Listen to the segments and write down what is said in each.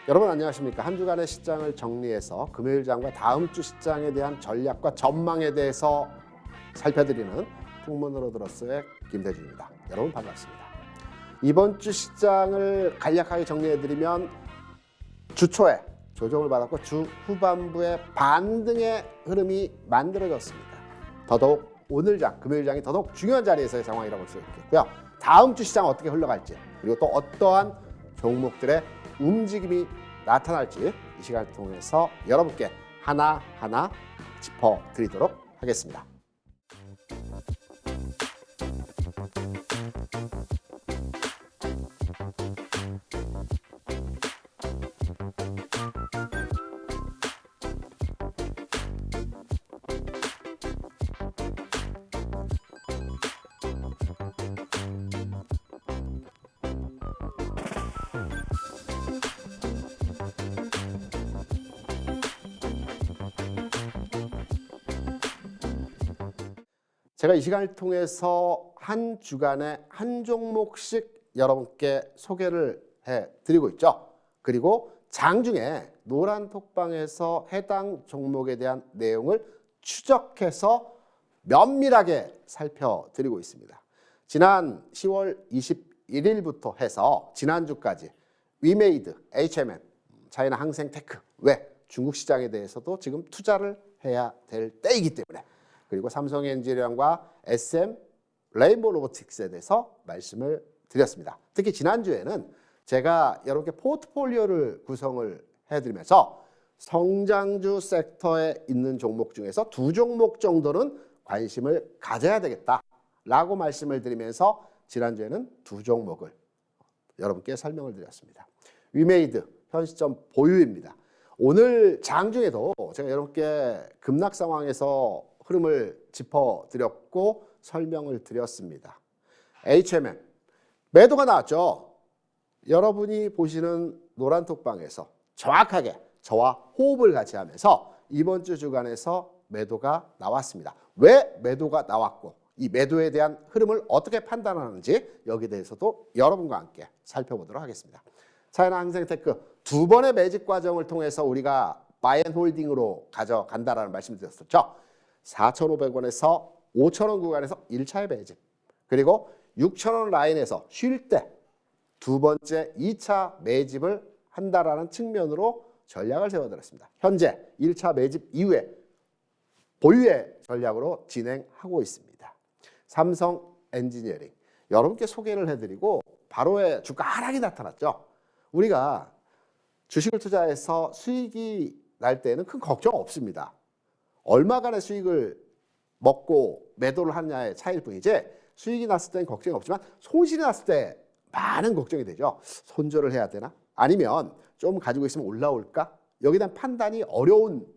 여러분 안녕하십니까? 한 주간의 시장을 정리해서 금요일장과 다음 주 시장에 대한 전략과 전망에 대해서 살펴드리는 풍문으로 들었어의 김대중입니다. 여러분 반갑습니다. 이번 주 시장을 간략하게 정리해드리면 주 초에 조정을 받았고 주 후반부에 반등의 흐름이 만들어졌습니다. 더더욱 오늘장, 금요일장이 더더욱 중요한 자리에서의 상황이라고 볼 수 있겠고요. 다음 주 시장 어떻게 흘러갈지 그리고 또 어떠한 종목들의 움직임이 나타날지 이 시간을 통해서 여러분께 하나하나 짚어드리도록 하겠습니다. 제가 이 시간을 통해서 한 주간에 한 종목씩 여러분께 소개를 해드리고 있죠. 그리고 장중에 노란 톡방에서 해당 종목에 대한 내용을 추적해서 면밀하게 살펴드리고 있습니다. 지난 10월 21일부터 해서 지난주까지 위메이드, H&M, 차이나 항생테크 외 중국 시장에 대해서도 지금 투자를 해야 될 때이기 때문에 그리고 삼성엔지니어링과 SM, 레인보우 로보틱스에 대해서 말씀을 드렸습니다. 특히 지난주에는 제가 여러분께 포트폴리오를 구성을 해드리면서 성장주 섹터에 있는 종목 중에서 두 종목 정도는 관심을 가져야 되겠다라고 말씀을 드리면서 지난주에는 두 종목을 여러분께 설명을 드렸습니다. 위메이드 현 시점 보유입니다. 오늘 장중에도 제가 여러분께 급락 상황에서 흐름을 짚어드렸고 설명을 드렸습니다. H&M 매도가 나왔죠. 여러분이 보시는 노란 톡방에서 정확하게 저와 호흡을 같이 하면서 이번 주 주간에서 매도가 나왔습니다. 왜 매도가 나왔고 이 매도에 대한 흐름을 어떻게 판단하는지 여기에 대해서도 여러분과 함께 살펴보도록 하겠습니다. 차이나 항생테크 두 번의 매집 과정을 통해서 우리가 바이앤홀딩으로 가져간다라는 말씀을 드렸었죠. 4,500원에서 5,000원 구간에서 1차의 매집 그리고 6,000원 라인에서 쉴 때 두 번째 2차 매집을 한다라는 측면으로 전략을 세워드렸습니다. 현재 1차 매집 이후에 보유의 전략으로 진행하고 있습니다. 삼성 엔지니어링 여러분께 소개를 해드리고 바로의 주가 하락이 나타났죠. 우리가 주식을 투자해서 수익이 날 때는 큰 걱정 없습니다. 얼마간의 수익을 먹고 매도를 하느냐의 차이일 뿐이지 수익이 났을 때는 걱정이 없지만 손실이 났을 때 많은 걱정이 되죠. 손절을 해야 되나? 아니면 좀 가지고 있으면 올라올까? 여기에 대한 판단이 어려운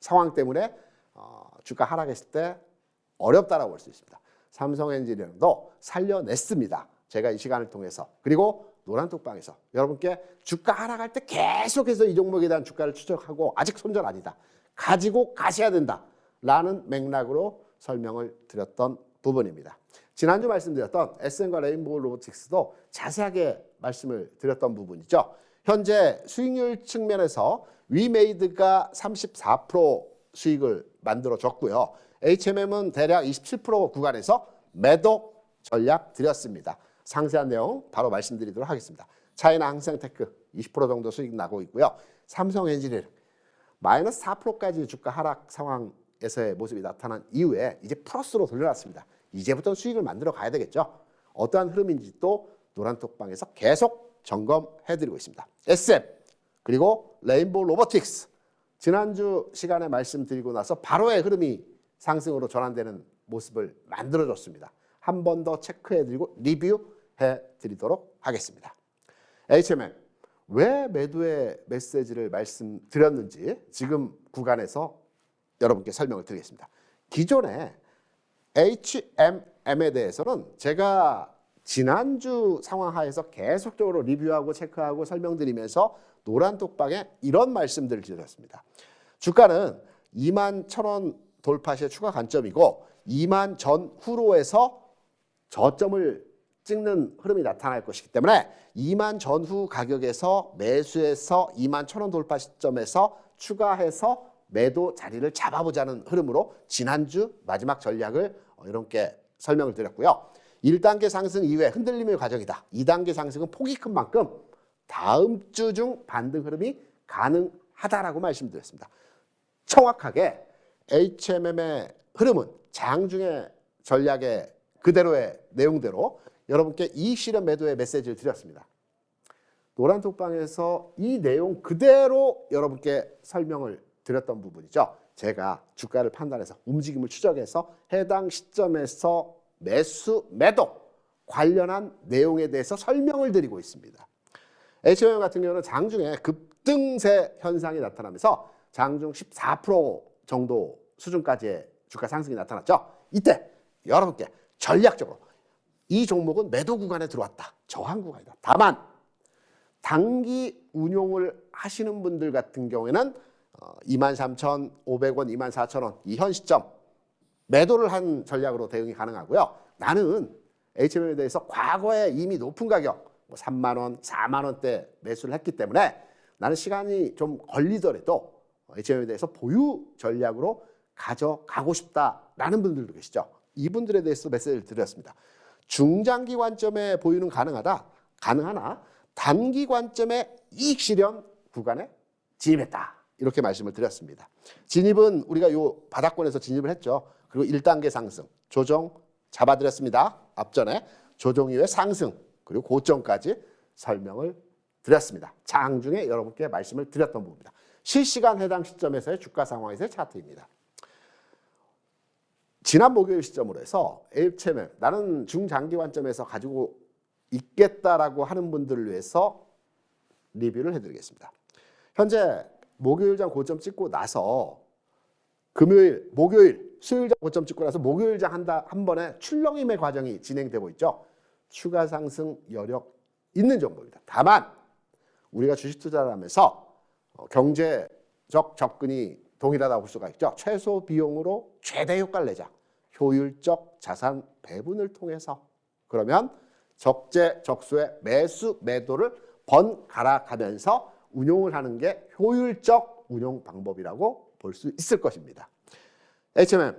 상황 때문에 주가 하락했을 때 어렵다라고 볼 수 있습니다. 삼성엔지니어링도 살려냈습니다. 제가 이 시간을 통해서 그리고 노란톡방에서 여러분께 주가 하락할 때 계속해서 이 종목에 대한 주가를 추적하고 아직 손절 아니다. 가지고 가셔야 된다라는 맥락으로 설명을 드렸던 부분입니다. 지난주 말씀드렸던 SM과 레인보우 로보틱스도 자세하게 말씀을 드렸던 부분이죠. 현재 수익률 측면에서 위메이드가 34% 수익을 만들어줬고요. H&M은 대략 27% 구간에서 매도 전략 드렸습니다. 상세한 내용 바로 말씀드리도록 하겠습니다. 차이나 항생테크 20% 정도 수익 나고 있고요. 삼성엔지니어링 마이너스 4%까지 주가 하락 상황에서의 모습이 나타난 이후에 이제 플러스로 돌려놨습니다. 이제부터 수익을 만들어 가야 되겠죠. 어떠한 흐름인지 또 노란톡방에서 계속 점검해드리고 있습니다. SM 그리고 레인보우 로보틱스 지난주 시간에 말씀드리고 나서 바로의 흐름이 상승으로 전환되는 모습을 만들어줬습니다. 한 번 더 체크해드리고 리뷰해드리도록 하겠습니다. H&M 왜 매도의 메시지를 말씀드렸는지 지금 구간에서 여러분께 설명을 드리겠습니다. 기존에 H&M에 대해서는 제가 지난주 상황 하에서 계속적으로 리뷰하고 체크하고 설명드리면서 노란톡방에 이런 말씀들을 드렸습니다. 주가는 21,000원 돌파 시의 추가 관점이고 2만 전후로 해서 저점을 찍는 흐름이 나타날 것이기 때문에 2만 전후 가격에서 매수해서 2만 1,000원 돌파 시점에서 추가해서 매도 자리를 잡아보자는 흐름으로 지난주 마지막 전략을 여러분께 설명을 드렸고요. 1단계 상승 이후에 흔들림의 과정이다. 2단계 상승은 폭이 큰 만큼 다음 주 중 반등 흐름이 가능하다라고 말씀드렸습니다. 정확하게 HMM의 흐름은 장중의 전략의 그대로의 내용대로 여러분께 이익 실현 매도의 메시지를 드렸습니다. 노란톡방에서 이 내용 그대로 여러분께 설명을 드렸던 부분이죠. 제가 주가를 판단해서 움직임을 추적해서 해당 시점에서 매수, 매도 관련한 내용에 대해서 설명을 드리고 있습니다. HMM 같은 경우는 장중에 급등세 현상이 나타나면서 장중 14% 정도 수준까지의 주가 상승이 나타났죠. 이때 여러분께 전략적으로 이 종목은 매도 구간에 들어왔다. 저항 구간이다. 다만 단기 운용을 하시는 분들 같은 경우에는 23,500원, 24,000원 이 현 시점 매도를 한 전략으로 대응이 가능하고요. 나는 HMM에 대해서 과거에 이미 높은 가격 3만 원, 4만 원대 매수를 했기 때문에 나는 시간이 좀 걸리더라도 HMM에 대해서 보유 전략으로 가져가고 싶다라는 분들도 계시죠. 이분들에 대해서 메시지를 드렸습니다. 중장기 관점의 보유는 가능하나 단기 관점의 이익 실현 구간에 진입했다. 이렇게 말씀을 드렸습니다. 진입은 우리가 요 바닥권에서 진입을 했죠. 그리고 1단계 상승, 조정 잡아드렸습니다. 앞전에 조정 이후에 상승, 그리고 고점까지 설명을 드렸습니다. 장중에 여러분께 말씀을 드렸던 부분입니다. 실시간 해당 시점에서의 주가 상황에서의 차트입니다. 지난 목요일 시점으로 해서 HMM, 나는 중장기 관점에서 가지고 있겠다라고 하는 분들을 위해서 리뷰를 해드리겠습니다. 현재 목요일장 고점 찍고 나서 목요일, 수요일장 고점 찍고 나서 목요일장 한 번에 출렁임의 과정이 진행되고 있죠. 추가 상승 여력 있는 정보입니다. 다만 우리가 주식 투자를 하면서 경제적 접근이 동일하다고 볼 수가 있죠. 최소 비용으로 최대 효과를 내자. 효율적 자산 배분을 통해서 그러면 적재적소의 매수 매도를 번갈아 가면서 운용을 하는 게 효율적 운용 방법이라고 볼 수 있을 것입니다. HMM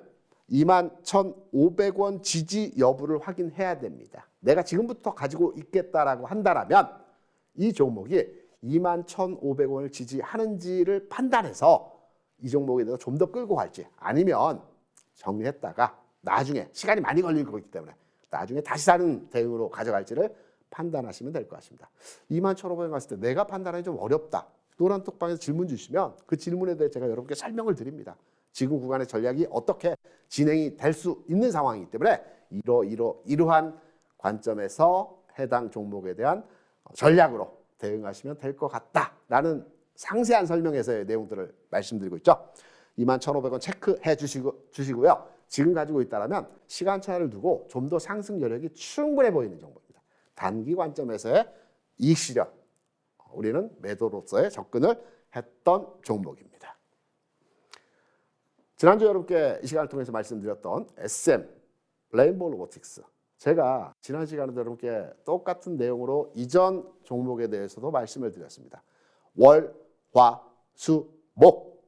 21,500원 지지 여부를 확인해야 됩니다. 내가 지금부터 가지고 있겠다라고 한다면 이 종목이 21,500원을 지지하는지를 판단해서 이 종목에 대해서 좀 더 끌고 갈지 아니면 정리했다가 나중에 시간이 많이 걸릴 거기 때문에 나중에 다시 다른 대응으로 가져갈지를 판단하시면 될 것 같습니다. 21,500원 갔을 때 내가 판단하기 좀 어렵다. 노란톡방에서 질문 주시면 그 질문에 대해 제가 여러분께 설명을 드립니다. 지금 구간의 전략이 어떻게 진행이 될 수 있는 상황이기 때문에 이러한 관점에서 해당 종목에 대한 전략으로 대응하시면 될 것 같다라는 상세한 설명에서의 내용들을 말씀드리고 있죠. 21,500원 체크해 주시고요. 지금 가지고 있다면 시간차를 두고 좀 더 상승 여력이 충분해 보이는 정보입니다. 단기 관점에서의 이익 실현, 우리는 매도로서의 접근을 했던 종목입니다. 지난주 여러분께 이 시간을 통해서 말씀드렸던 SM, 레인보우 로보틱스, 제가 지난 시간에 여러분께 똑같은 내용으로 이전 종목에 대해서도 말씀을 드렸습니다. 월, 화, 수, 목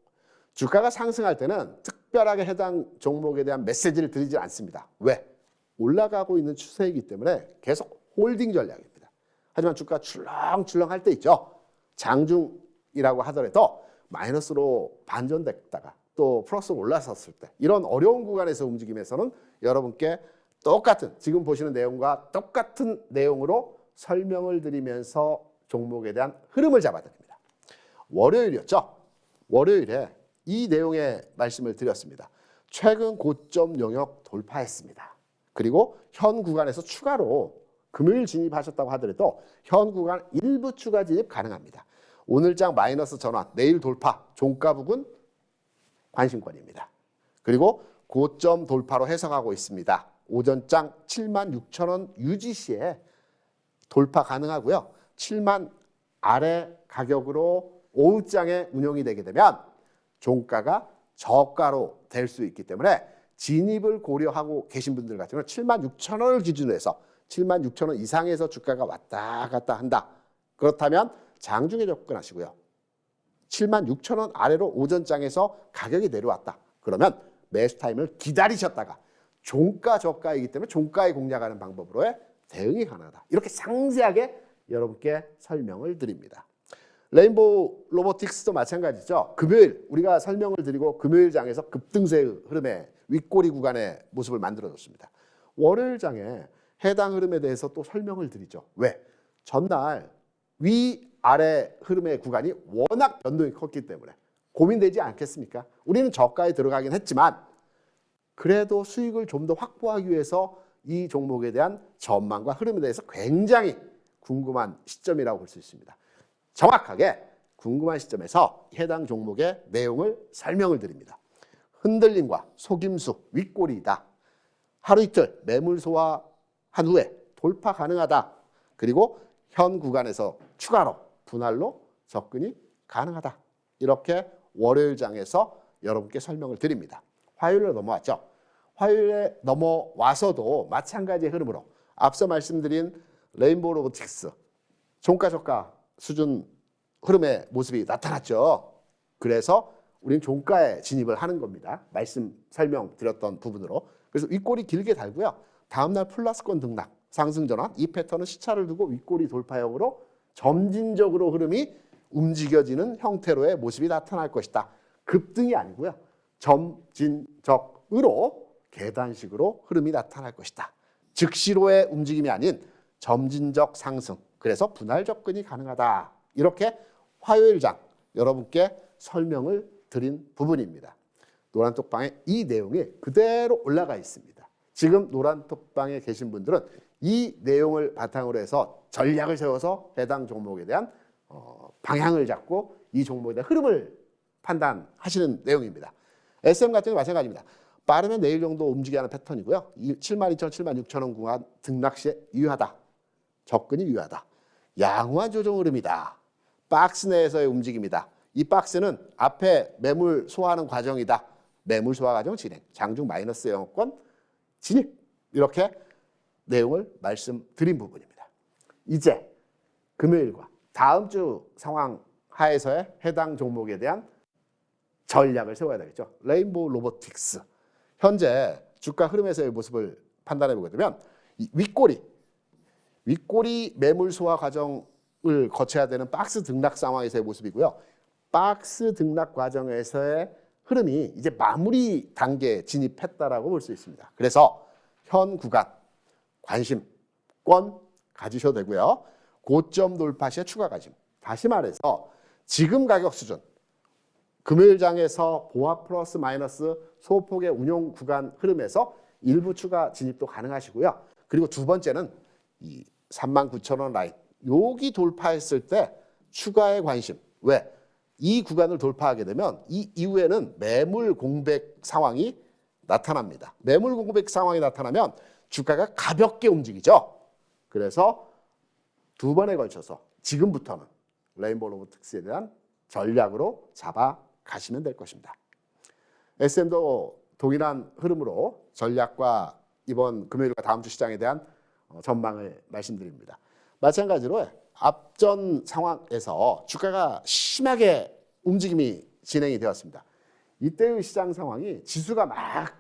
주가가 상승할 때는 특별하게 해당 종목에 대한 메시지를 드리지 않습니다. 왜? 올라가고 있는 추세이기 때문에 계속 홀딩 전략입니다. 하지만 주가 출렁출렁 할 때 있죠. 장중이라고 하더라도 마이너스로 반전됐다가 또 플러스로 올라섰을 때 이런 어려운 구간에서 움직임에서는 여러분께 똑같은 지금 보시는 내용과 똑같은 내용으로 설명을 드리면서 종목에 대한 흐름을 잡아드립니다. 월요일이었죠. 월요일에 이 내용의 말씀을 드렸습니다. 최근 고점 영역 돌파했습니다. 그리고 현 구간에서 추가로 금요일 진입하셨다고 하더라도 현 구간 일부 추가 진입 가능합니다. 오늘장 마이너스 전환, 내일 돌파, 종가 부근 관심권입니다. 그리고 고점 돌파로 해석하고 있습니다. 오전장 76,000원 유지 시에 돌파 가능하고요. 7만 아래 가격으로 오후장에 운영이 되게 되면 종가가 저가로 될 수 있기 때문에 진입을 고려하고 계신 분들 같은 경우는 76,000원을 기준으로 해서 76,000원 이상에서 주가가 왔다 갔다 한다. 그렇다면 장중에 접근하시고요. 76,000원 아래로 오전장에서 가격이 내려왔다. 그러면 매수 타임을 기다리셨다가 종가 저가이기 때문에 종가에 공략하는 방법으로의 대응이 가능하다. 이렇게 상세하게 여러분께 설명을 드립니다. 레인보우 로보틱스도 마찬가지죠. 금요일 우리가 설명을 드리고 금요일 장에서 급등세의 흐름의 윗꼬리 구간의 모습을 만들어줬습니다. 월요일 장에 해당 흐름에 대해서 또 설명을 드리죠. 왜? 전날 위아래 흐름의 구간이 워낙 변동이 컸기 때문에 고민되지 않겠습니까? 우리는 저가에 들어가긴 했지만 그래도 수익을 좀 더 확보하기 위해서 이 종목에 대한 전망과 흐름에 대해서 굉장히 궁금한 시점이라고 볼 수 있습니다. 정확하게 궁금한 시점에서 해당 종목의 내용을 설명을 드립니다. 흔들림과 속임수, 윗꼬리이다. 하루 이틀 매물 소화한 후에 돌파 가능하다. 그리고 현 구간에서 추가로 분할로 접근이 가능하다. 이렇게 월요일 장에서 여러분께 설명을 드립니다. 화요일로 넘어왔죠. 화요일에 넘어와서도 마찬가지의 흐름으로 앞서 말씀드린 레인보우 로보틱스 종가 저가 수준 흐름의 모습이 나타났죠. 그래서 우리는 종가에 진입을 하는 겁니다. 말씀 설명드렸던 부분으로. 그래서 윗꼬리 길게 달고요. 다음날 플러스권 등락, 상승 전환, 이 패턴은 시차를 두고 윗꼬리 돌파형으로 점진적으로 흐름이 움직여지는 형태로의 모습이 나타날 것이다. 급등이 아니고요. 점진적으로 계단식으로 흐름이 나타날 것이다. 즉시로의 움직임이 아닌 점진적 상승. 그래서 분할 접근이 가능하다. 이렇게 화요일장 여러분께 설명을 드린 부분입니다. 노란톡방에 이 내용이 그대로 올라가 있습니다. 지금 노란톡방에 계신 분들은 이 내용을 바탕으로 해서 전략을 세워서 해당 종목에 대한 방향을 잡고 이 종목에 대한 흐름을 판단하시는 내용입니다. SM 같은 경우 마찬가지입니다. 빠르면 내일 정도 움직여야 하는 패턴이고요. 72,000원, 76,000원 구간 등락 시에 유효하다. 접근이 유효하다. 양호한 조정 흐름이다. 박스 내에서의 움직임이다. 이 박스는 앞에 매물 소화하는 과정이다. 매물 소화 과정 진행. 장중 마이너스 영업권 진입. 이렇게 내용을 말씀드린 부분입니다. 이제 금요일과 다음 주 상황 하에서의 해당 종목에 대한 전략을 세워야 되겠죠. 레인보우 로보틱스. 현재 주가 흐름에서의 모습을 판단해 보게 되면 이 윗꼬리 매물 소화 과정을 거쳐야 되는 박스 등락 상황에서의 모습이고요. 박스 등락 과정에서의 흐름이 이제 마무리 단계에 진입했다라고 볼 수 있습니다. 그래서 현 구간 관심권 가지셔도 되고요. 고점 돌파 시에 추가 관심. 다시 말해서 지금 가격 수준 금요일장에서 보합 플러스 마이너스 소폭의 운용 구간 흐름에서 일부 추가 진입도 가능하시고요. 그리고 두 번째는 이 39,000원 라인 여기 돌파했을 때 추가의 관심. 왜? 이 구간을 돌파하게 되면 이 이후에는 매물 공백 상황이 나타납니다. 매물 공백 상황이 나타나면 주가가 가볍게 움직이죠. 그래서 두 번에 걸쳐서 지금부터는 레인보우 로보틱스에 대한 전략으로 잡아가시면 될 것입니다. SM도 동일한 흐름으로 전략과 이번 금요일과 다음 주 시장에 대한 전망을 말씀드립니다. 마찬가지로 앞전 상황에서 주가가 심하게 움직임이 진행이 되었습니다. 이때의 시장 상황이 지수가 막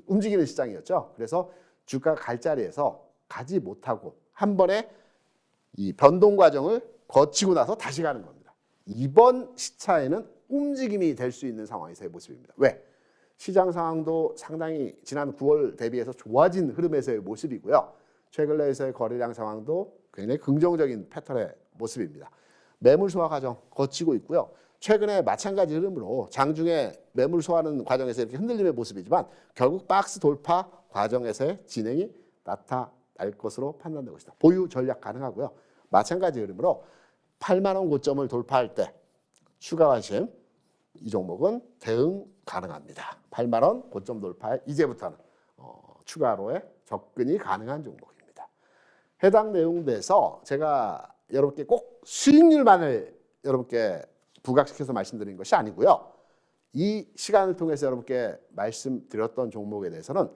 움직이는 시장이었죠. 그래서 주가가 갈 자리에서 가지 못하고 한 번에 이 변동 과정을 거치고 나서 다시 가는 겁니다. 이번 시차에는 움직임이 될 수 있는 상황에서의 모습입니다. 왜? 시장 상황도 상당히 지난 9월 대비해서 좋아진 흐름에서의 모습이고요. 최근 내에서의 거래량 상황도 굉장히 긍정적인 패턴의 모습입니다. 매물 소화 과정 거치고 있고요. 최근에 마찬가지 흐름으로 장중에 매물 소화하는 과정에서 이렇게 흔들림의 모습이지만 결국 박스 돌파 과정에서의 진행이 나타날 것으로 판단되고 있습니다. 보유 전략 가능하고요. 마찬가지 흐름으로 8만 원 고점을 돌파할 때 추가 관심 이 종목은 대응 가능합니다. 8만 원 고점 돌파에 이제부터는 추가로의 접근이 가능한 종목입니다. 해당 내용에서 제가 여러분께 꼭 수익률만을 여러분께 부각시켜서 말씀드린 것이 아니고요. 이 시간을 통해서 여러분께 말씀드렸던 종목에 대해서는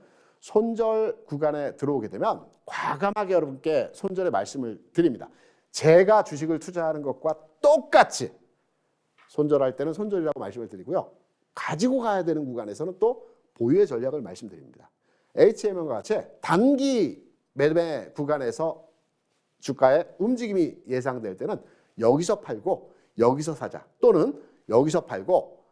손절 구간에 들어오게 되면 과감하게 여러분께 손절의 말씀을 드립니다. 제가 주식을 투자하는 것과 똑같이 손절할 때는 손절이라고 말씀을 드리고요. 가지고 가야 되는 구간에서는 또 보유의 전략을 말씀드립니다. HMM과 같이 단기 매매 구간에서 주가의 움직임이 예상될 때는 여기서 팔고 여기서 사자, 또는 여기서 팔고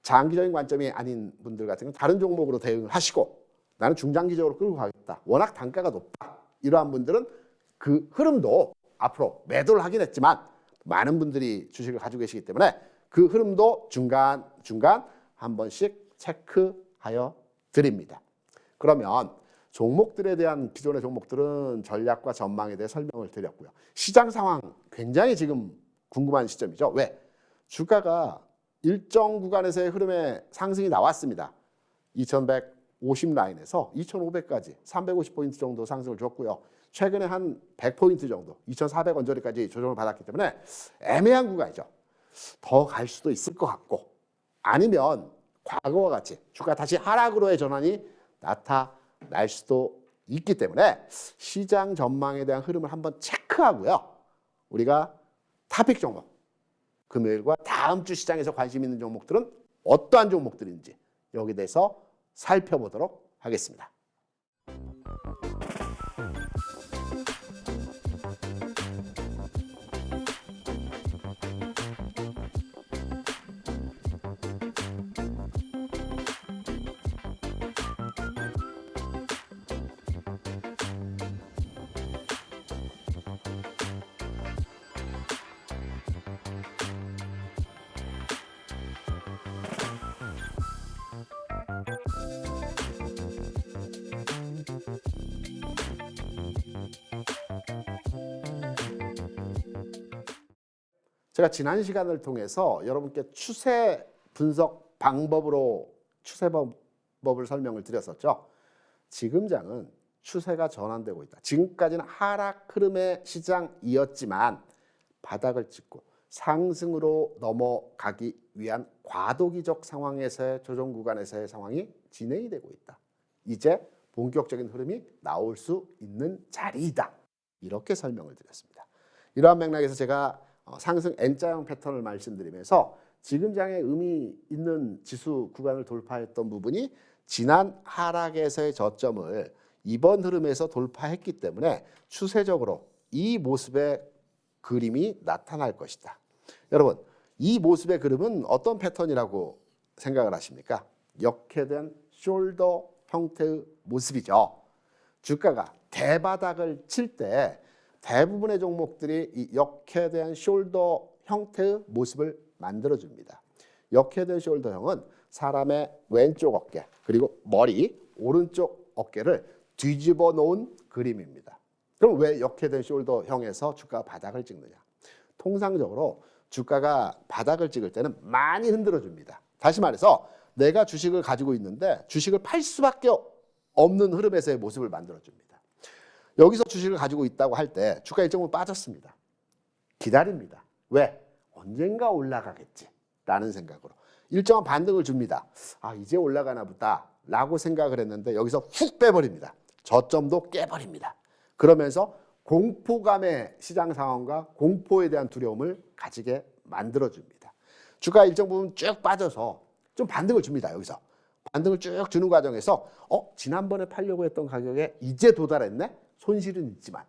장기적인 관점이 아닌 분들 같은 경우는 다른 종목으로 대응을 하시고, 나는 중장기적으로 끌고 가겠다, 워낙 단가가 높다, 이러한 분들은 그 흐름도 앞으로 매도를 하긴 했지만 많은 분들이 주식을 가지고 계시기 때문에 그 흐름도 중간중간 한 번씩 체크하여 드립니다. 그러면 종목들에 대한, 기존의 종목들은 전략과 전망에 대해 설명을 드렸고요. 시장 상황 굉장히 지금 궁금한 시점이죠. 왜? 주가가 일정 구간에서의 흐름의 상승이 나왔습니다. 2150 라인에서 2500까지 350포인트 정도 상승을 줬고요. 최근에 한 100포인트 정도, 2400 언저리까지 조정을 받았기 때문에 애매한 구간이죠. 더 갈 수도 있을 것 같고, 아니면 과거와 같이 주가 다시 하락으로의 전환이 나타날 수도 있기 때문에 시장 전망에 대한 흐름을 한번 체크하고요. 우리가 탑픽 종목, 금요일과 다음 주 시장에서 관심 있는 종목들은 어떠한 종목들인지 여기 대해서 살펴보도록 하겠습니다. 제가 지난 시간을 통해서 여러분께 추세 분석 방법으로 추세법을 설명을 드렸었죠. 지금 장은 추세가 전환되고 있다. 지금까지는 하락 흐름의 시장이었지만 바닥을 찍고 상승으로 넘어가기 위한 과도기적 상황에서의 조정 구간에서의 상황이 진행이 되고 있다. 이제 본격적인 흐름이 나올 수 있는 자리이다. 이렇게 설명을 드렸습니다. 이러한 맥락에서 제가 상승 N자형 패턴을 말씀드리면서 지금 장의 의미 있는 지수 구간을 돌파했던 부분이 지난 하락에서의 저점을 이번 흐름에서 돌파했기 때문에 추세적으로 이 모습의 그림이 나타날 것이다. 여러분, 이 모습의 그림은 어떤 패턴이라고 생각을 하십니까? 역회된 숄더 형태의 모습이죠. 주가가 대바닥을 칠 때 대부분의 종목들이 이 역회된 숄더 형태의 모습을 만들어줍니다. 역회된 숄더형은 사람의 왼쪽 어깨 그리고 머리, 오른쪽 어깨를 뒤집어 놓은 그림입니다. 그럼 왜 역회된 숄더형에서 주가가 바닥을 찍느냐? 통상적으로 주가가 바닥을 찍을 때는 많이 흔들어줍니다. 다시 말해서 내가 주식을 가지고 있는데 주식을 팔 수밖에 없는 흐름에서의 모습을 만들어줍니다. 여기서 주식을 가지고 있다고 할 때 주가 일정으로 빠졌습니다. 기다립니다. 왜? 언젠가 올라가겠지 라는 생각으로 일정한 반등을 줍니다. 아, 이제 올라가나 보다 라고 생각을 했는데 여기서 훅 빼버립니다. 저점도 깨버립니다. 그러면서 공포감의 시장 상황과 공포에 대한 두려움을 가지게 만들어줍니다. 주가 일정 부분 쭉 빠져서 좀 반등을 줍니다. 여기서 반등을 쭉 주는 과정에서 지난번에 팔려고 했던 가격에 이제 도달했네? 손실은 있지만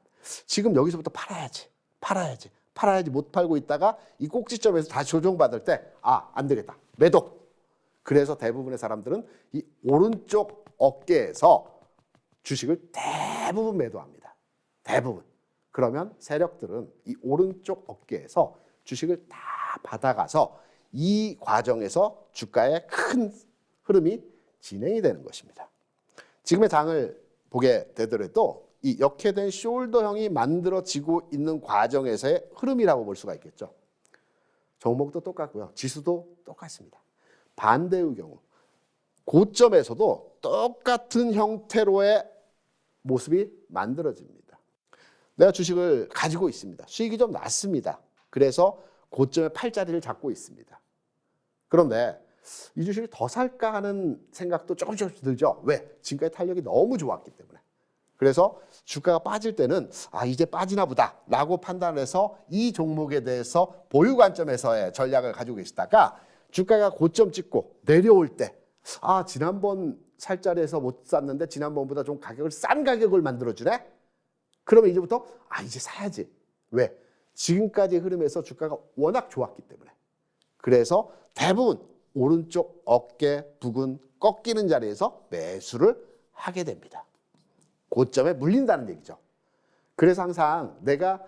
지금 여기서부터 팔아야지 못 팔고 있다가 이 꼭지점에서 다시 조정받을 때 안 되겠다, 매도. 그래서 대부분의 사람들은 이 오른쪽 어깨에서 주식을 대부분 매도합니다. 대부분. 그러면 세력들은 이 오른쪽 어깨에서 주식을 다 받아가서 이 과정에서 주가의 큰 흐름이 진행이 되는 것입니다. 지금의 장을 보게 되더라도 이 역회된 숄더형이 만들어지고 있는 과정에서의 흐름이라고 볼 수가 있겠죠. 종목도 똑같고요. 지수도 똑같습니다. 반대의 경우 고점에서도 똑같은 형태로의 모습이 만들어집니다. 내가 주식을 가지고 있습니다. 수익이 좀 났습니다. 그래서 고점의 팔자리를 잡고 있습니다. 그런데 이 주식을 더 살까 하는 생각도 조금씩 들죠. 왜? 지금까지 탄력이 너무 좋았기 때문에. 그래서 주가가 빠질 때는 이제 빠지나 보다라고 판단해서 이 종목에 대해서 보유 관점에서의 전략을 가지고 계시다가 주가가 고점 찍고 내려올 때 지난번 살 자리에서 못 샀는데 지난번보다 좀 가격을 싼 가격을 만들어주네? 그러면 이제부터 이제 사야지. 왜? 지금까지 흐름에서 주가가 워낙 좋았기 때문에. 그래서 대부분 오른쪽 어깨 부근 꺾이는 자리에서 매수를 하게 됩니다. 고점에 물린다는 얘기죠. 그래서 항상 내가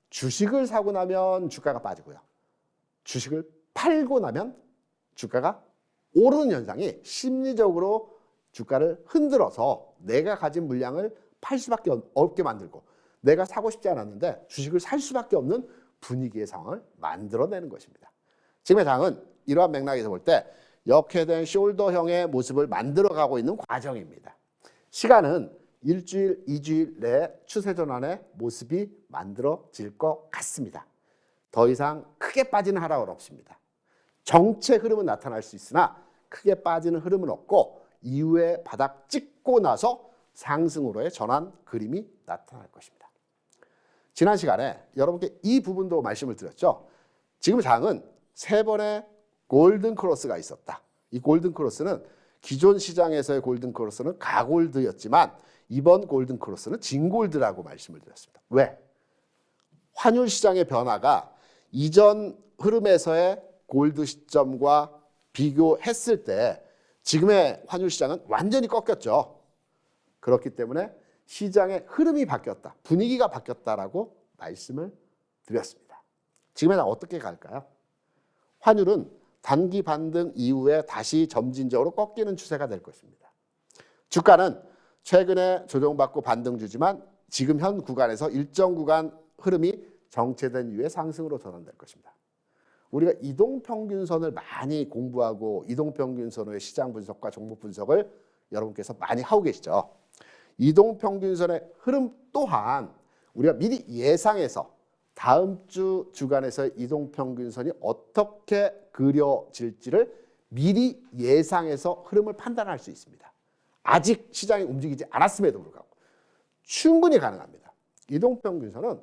주식을 사고 나면 주가가 빠지고요. 주식을 팔고 나면 주가가 오르는 현상이 심리적으로 주가를 흔들어서 내가 가진 물량을 팔 수밖에 없게 만들고 내가 사고 싶지 않았는데 주식을 살 수밖에 없는 분위기의 상황을 만들어내는 것입니다. 지금의 장은 이러한 맥락에서 볼 때 역회된 숄더형의 모습을 만들어가고 있는 과정입니다. 시간은 일주일, 2주일 내에 추세 전환의 모습이 만들어질 것 같습니다. 더 이상 크게 빠지는 하락은 없습니다. 정체 흐름은 나타날 수 있으나 크게 빠지는 흐름은 없고 이후에 바닥 찍고 나서 상승으로의 전환 그림이 나타날 것입니다. 지난 시간에 여러분께 이 부분도 말씀을 드렸죠. 지금 장은 3번의 골든 크로스가 있었다. 이 골든 크로스는 기존 시장에서의 골든 크로스는 가골드였지만 이번 골든 크로스는 진골드라고 말씀을 드렸습니다. 왜? 환율 시장의 변화가 이전 흐름에서의 골드 시점과 비교했을 때 지금의 환율 시장은 완전히 꺾였죠. 그렇기 때문에 시장의 흐름이 바뀌었다. 분위기가 바뀌었다라고 말씀을 드렸습니다. 지금은 어떻게 갈까요? 환율은 단기 반등 이후에 다시 점진적으로 꺾이는 추세가 될 것입니다. 주가는 최근에 조정받고 반등 주지만 지금 현 구간에서 일정 구간 흐름이 정체된 이후에 상승으로 전환될 것입니다. 우리가 이동평균선을 많이 공부하고 이동평균선의 시장 분석과 종목 분석을 여러분께서 많이 하고 계시죠. 이동평균선의 흐름 또한 우리가 미리 예상해서 다음 주 주간에서의 이동평균선이 어떻게 그려질지를 미리 예상해서 흐름을 판단할 수 있습니다. 아직 시장이 움직이지 않았음에도 불구하고 충분히 가능합니다. 이동평균선은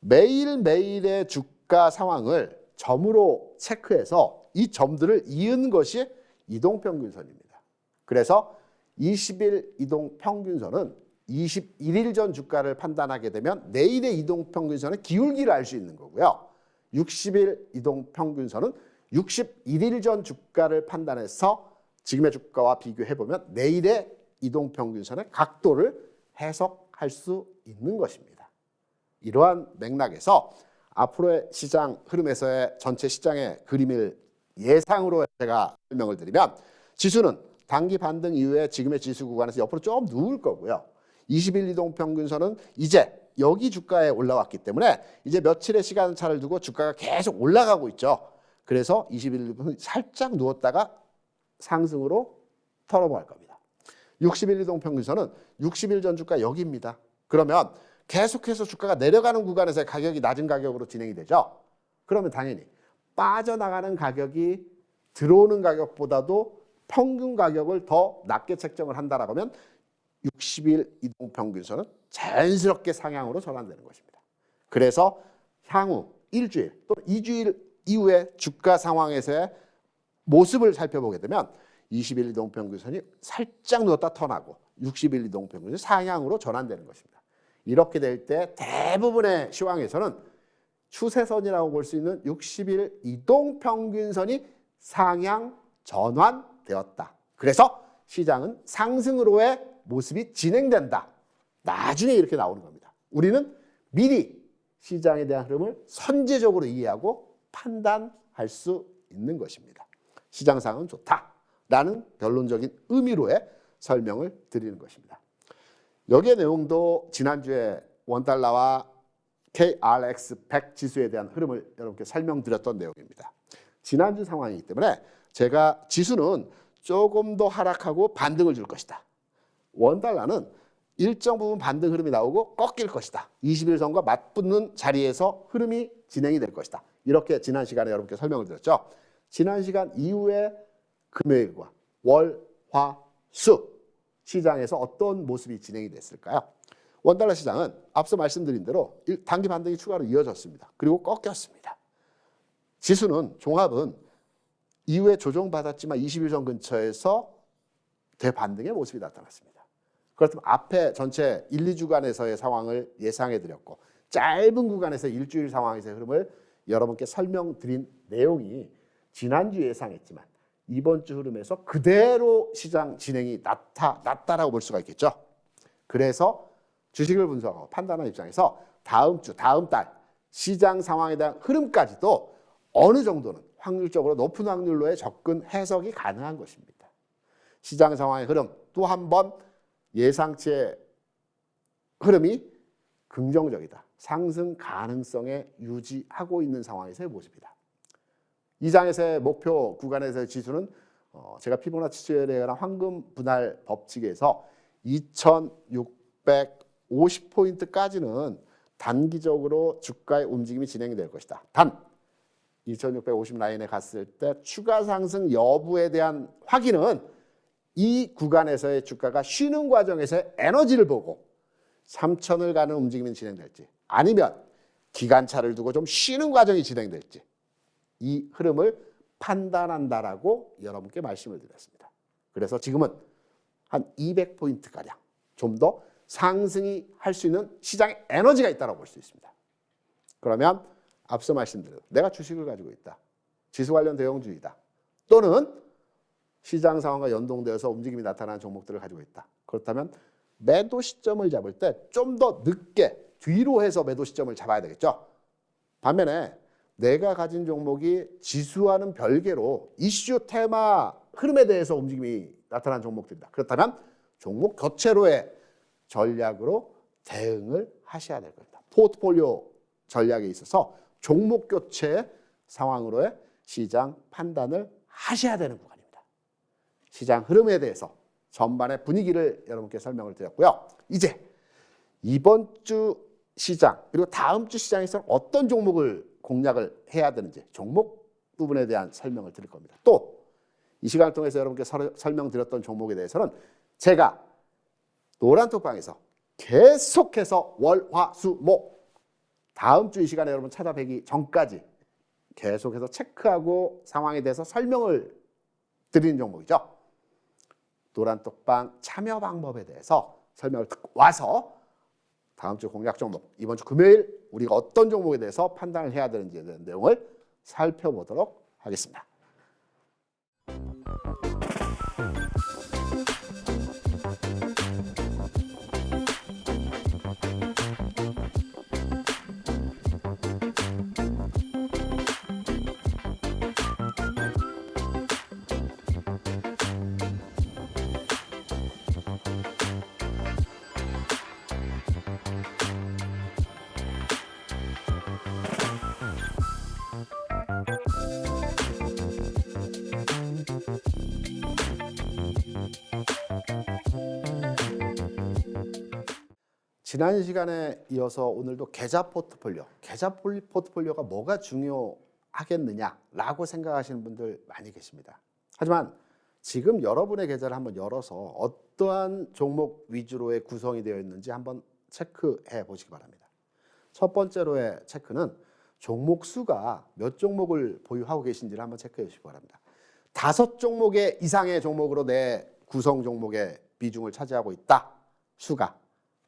매일매일의 주가 상황을 점으로 체크해서 이 점들을 이은 것이 이동평균선입니다. 그래서 20일 이동평균선은 21일 전 주가를 판단하게 되면 내일의 이동평균선의 기울기를 알 수 있는 거고요. 60일 이동평균선은 61일 전 주가를 판단해서 지금의 주가와 비교해보면 내일의 이동평균선의 각도를 해석할 수 있는 것입니다. 이러한 맥락에서 앞으로의 시장 흐름에서의 전체 시장의 그림을 예상으로 제가 설명을 드리면 지수는 단기 반등 이후에 지금의 지수 구간에서 옆으로 좀 누울 거고요. 20일 이동평균선은 이제 여기 주가에 올라왔기 때문에 이제 며칠의 시간차를 두고 주가가 계속 올라가고 있죠. 그래서 21일 살짝 누웠다가 상승으로 털어갈 겁니다. 60일 이동평균선은 60일 전 주가 여기입니다. 그러면 계속해서 주가가 내려가는 구간에서 가격이 낮은 가격으로 진행이 되죠. 그러면 당연히 빠져나가는 가격이 들어오는 가격보다도 평균 가격을 더 낮게 책정을 한다라고 하면 60일 이동평균선은 자연스럽게 상향으로 전환되는 것입니다. 그래서 향후 일주일 또는 2주일 이후의 주가 상황에서의 모습을 살펴보게 되면 20일 이동평균선이 살짝 누웠다 턴하고 60일 이동평균선이 상향으로 전환되는 것입니다. 이렇게 될 때 대부분의 시황에서는 추세선이라고 볼 수 있는 60일 이동평균선이 상향 전환되었다. 그래서 시장은 상승으로의 모습이 진행된다. 나중에 이렇게 나오는 겁니다. 우리는 미리 시장에 대한 흐름을 선제적으로 이해하고 판단할 수 있는 것입니다. 시장 상황은 좋다라는 결론적인 의미로의 설명을 드리는 것입니다. 여기의 내용도 지난주에 원달러와 KRX100 지수에 대한 흐름을 여러분께 설명드렸던 내용입니다. 지난주 상황이기 때문에 제가 지수는 조금 더 하락하고 반등을 줄 것이다. 원달러는 일정 부분 반등 흐름이 나오고 꺾일 것이다. 20일 선과 맞붙는 자리에서 흐름이 진행이 될 것이다. 이렇게 지난 시간에 여러분께 설명을 드렸죠. 지난 시간 이후에 금요일과 월, 화, 수 시장에서 어떤 모습이 진행이 됐을까요? 원달러 시장은 앞서 말씀드린 대로 단기 반등이 추가로 이어졌습니다. 그리고 꺾였습니다. 지수는 종합은 이후에 조정받았지만 20일선 근처에서 대반등의 모습이 나타났습니다. 그렇다면 앞에 전체 1, 2주간에서의 상황을 예상해 드렸고 짧은 구간에서 일주일 상황에서의 흐름을 여러분께 설명드린 내용이 지난주 예상했지만 이번 주 흐름에서 그대로 시장 진행이 나타났다라고 볼 수가 있겠죠. 그래서 주식을 분석하고 판단하는 입장에서 다음 주, 다음 달 시장 상황에 대한 흐름까지도 어느 정도는 확률적으로 높은 확률로의 접근 해석이 가능한 것입니다. 시장 상황의 흐름 또 한 번 예상치의 흐름이 긍정적이다. 상승 가능성에 유지하고 있는 상황에서의 모습이다. 이 장에서의 목표 구간에서의 지수는 제가 피보나치 수열에 관한 황금 분할 법칙에서 2650포인트까지는 단기적으로 주가의 움직임이 진행이 될 것이다. 단 2650 라인에 갔을 때 추가 상승 여부에 대한 확인은 이 구간에서의 주가가 쉬는 과정에서의 에너지를 보고 3000을 가는 움직임이 진행될지 아니면 기간차를 두고 좀 쉬는 과정이 진행될지 이 흐름을 판단한다라고 여러분께 말씀을 드렸습니다. 그래서 지금은 한 200포인트가량 좀 더 상승이 할 수 있는 시장의 에너지가 있다고 볼 수 있습니다. 그러면 앞서 말씀드린 내가 주식을 가지고 있다. 지수 관련 대형주이다. 또는 시장 상황과 연동되어서 움직임이 나타나는 종목들을 가지고 있다. 그렇다면 매도 시점을 잡을 때 좀 더 늦게 뒤로 해서 매도 시점을 잡아야 되겠죠. 반면에 내가 가진 종목이 지수와는 별개로 이슈, 테마, 흐름에 대해서 움직임이 나타나는 종목들이다. 그렇다면 종목 교체로의 전략으로 대응을 하셔야 될 겁니다. 포트폴리오 전략에 있어서 종목 교체 상황으로의 시장 판단을 하셔야 되는 구간입니다. 시장 흐름에 대해서 전반의 분위기를 여러분께 설명을 드렸고요. 이제 이번 주 시장 그리고 다음 주 시장에서는 어떤 종목을 공략을 해야 되는지 종목 부분에 대한 설명을 드릴 겁니다. 또 이 시간을 통해서 여러분께 설명드렸던 종목에 대해서는 제가 노란톡방에서 계속해서 월, 화, 수, 목 다음 주 이 시간에 여러분 찾아뵈기 전까지 계속해서 체크하고 상황에 대해서 설명을 드리는 종목이죠. 노란톡방 참여 방법에 대해서 설명을 듣고 와서 다음 주 공략 종목, 이번 주 금요일 우리가 어떤 종목에 대해서 판단을 해야 되는지에 대한 내용을 살펴보도록 하겠습니다. 지난 시간에 이어서 오늘도 계좌 포트폴리오가 뭐가 중요하겠느냐라고 생각하시는 분들 많이 계십니다. 하지만 지금 여러분의 계좌를 한번 열어서 어떠한 종목 위주로의 구성이 되어 있는지 한번 체크해 보시기 바랍니다. 첫 번째로의 체크는 종목 수가 몇 종목을 보유하고 계신지를 한번 체크해 주시기 바랍니다. 5종목의 이상의 종목으로 내 구성 종목의 비중을 차지하고 있다. 수가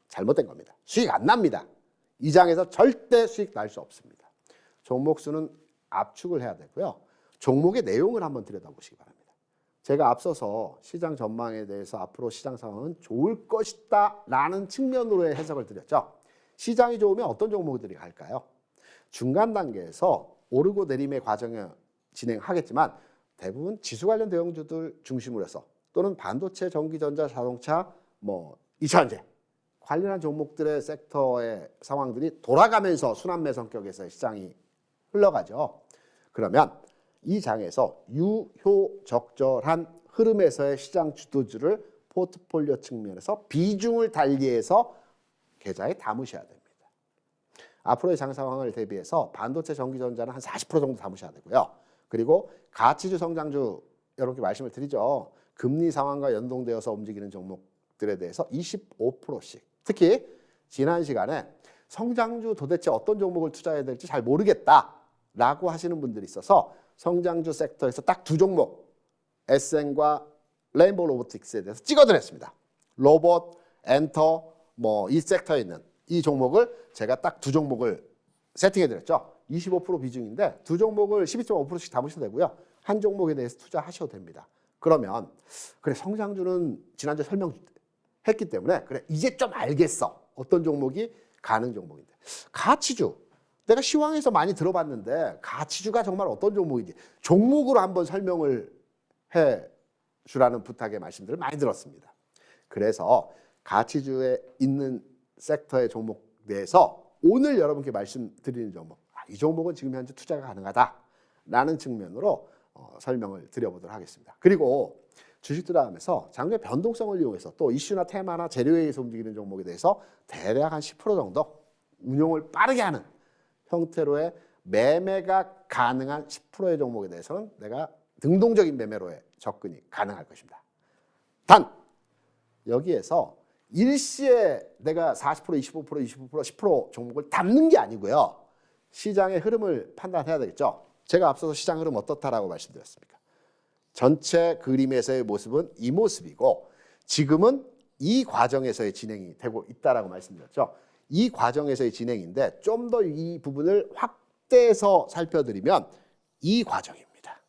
잘못된 겁니다. 수익 안 납니다. 이 장에서 절대 수익 날 수 없습니다. 종목 수는 압축을 해야 되고요. 종목의 내용을 한번 들여다보시기 바랍니다. 제가 앞서서 시장 전망에 대해서 앞으로 시장 상황은 좋을 것이다 라는 측면으로의 해석을 드렸죠. 시장이 좋으면 어떤 종목들이 갈까요? 중간 단계에서 오르고 내림의 과정을 진행하겠지만 대부분 지수 관련 대형주들 중심으로 해서 또는 반도체, 전기전자, 자동차, 2차전지 관련한 종목들의 섹터의 상황들이 돌아가면서 순환매 성격에서 시장이 흘러가죠. 그러면 이 장에서 유효적절한 흐름에서의 시장 주도주를 포트폴리오 측면에서 비중을 달리해서 계좌에 담으셔야 됩니다. 앞으로의 장 상황을 대비해서 반도체, 전기전자는 한 40% 정도 담으셔야 되고요. 그리고 가치주, 성장주 여러분께 말씀을 드리죠. 금리 상황과 연동되어서 움직이는 종목들에 대해서 25%씩. 특히 지난 시간에 성장주 도대체 어떤 종목을 투자해야 될지 잘 모르겠다라고 하시는 분들이 있어서 성장주 섹터에서 딱 두 종목, SN과 레인보우 로보틱스에 대해서 찍어드렸습니다. 로봇, 엔터, 이 섹터에 있는 이 종목을 제가 딱 두 종목을 세팅해드렸죠. 25% 비중인데 두 종목을 12.5%씩 담으셔도 되고요. 한 종목에 대해서 투자하셔도 됩니다. 그러면 그래 성장주는 지난주에 설명했기 때문에 그래 이제 좀 알겠어. 어떤 종목이 가능 종목인데. 가치주. 내가 시황에서 많이 들어봤는데 가치주가 정말 어떤 종목인지 종목으로 한번 설명을 해 주라는 부탁의 말씀들을 많이 들었습니다. 그래서 가치주에 있는 섹터의 종목 내에서 오늘 여러분께 말씀드리는 종목, 이 종목은 지금 현재 투자가 가능하다라는 측면으로 설명을 드려보도록 하겠습니다. 그리고 주식 투자하면서 장중의 변동성을 이용해서 또 이슈나 테마나 재료에 의해서 움직이는 종목에 대해서 대략 한 10% 정도 운용을 빠르게 하는 형태로의 매매가 가능한 10%의 종목에 대해서는 내가 능동적인 매매로의 접근이 가능할 것입니다. 단 여기에서 일시에 내가 40%, 25%, 25%, 10% 종목을 담는 게 아니고요. 시장의 흐름을 판단해야 되겠죠. 제가 앞서서 시장 흐름 어떻다라고 말씀드렸습니까? 전체 그림에서의 모습은 이 모습이고 지금은 이 과정에서의 진행이 되고 있다라고 말씀드렸죠. 이 과정에서의 진행인데 좀 더 이 부분을 확대해서 살펴드리면 이 과정입니다.